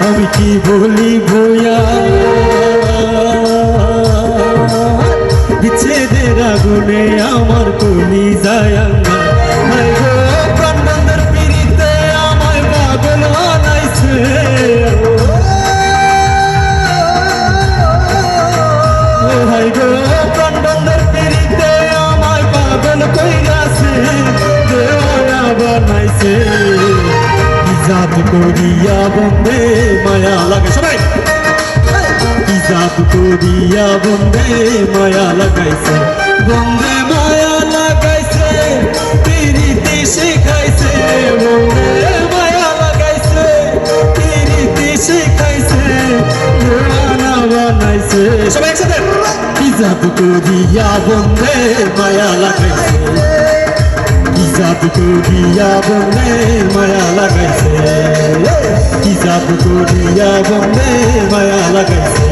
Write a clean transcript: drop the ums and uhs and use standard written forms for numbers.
আমি কি বলি ভইয়া বিচ্ছেদের আগুনে আমার কলি যায় প্রাণবন্ধের পিড়িতে আমায় পাগল বানাইছে হাই গো প্রাণবন্ধের পিড়িতে আমায় পাগল কইরাছে দেওয়া বানাইছে জাত করিয়া বন্দে মায়া লাগে সবাই জাত করিয়া বন্দে মায়া লাগাইছে বন্দে মায়া লাগাইছে প্রীতি শিখাইছে বন্দে মায়া লাগাইছে প্রীতি শিখাইছে দেওয়ানা বানাইছে সবাই একসাথে জাত করিয়া বন্দে মায়া লাগাইছে জাদু করিয়া বন্দে মায়া লাগাইছে জাদু করিয়া বন্দে মায়া লাগাইছে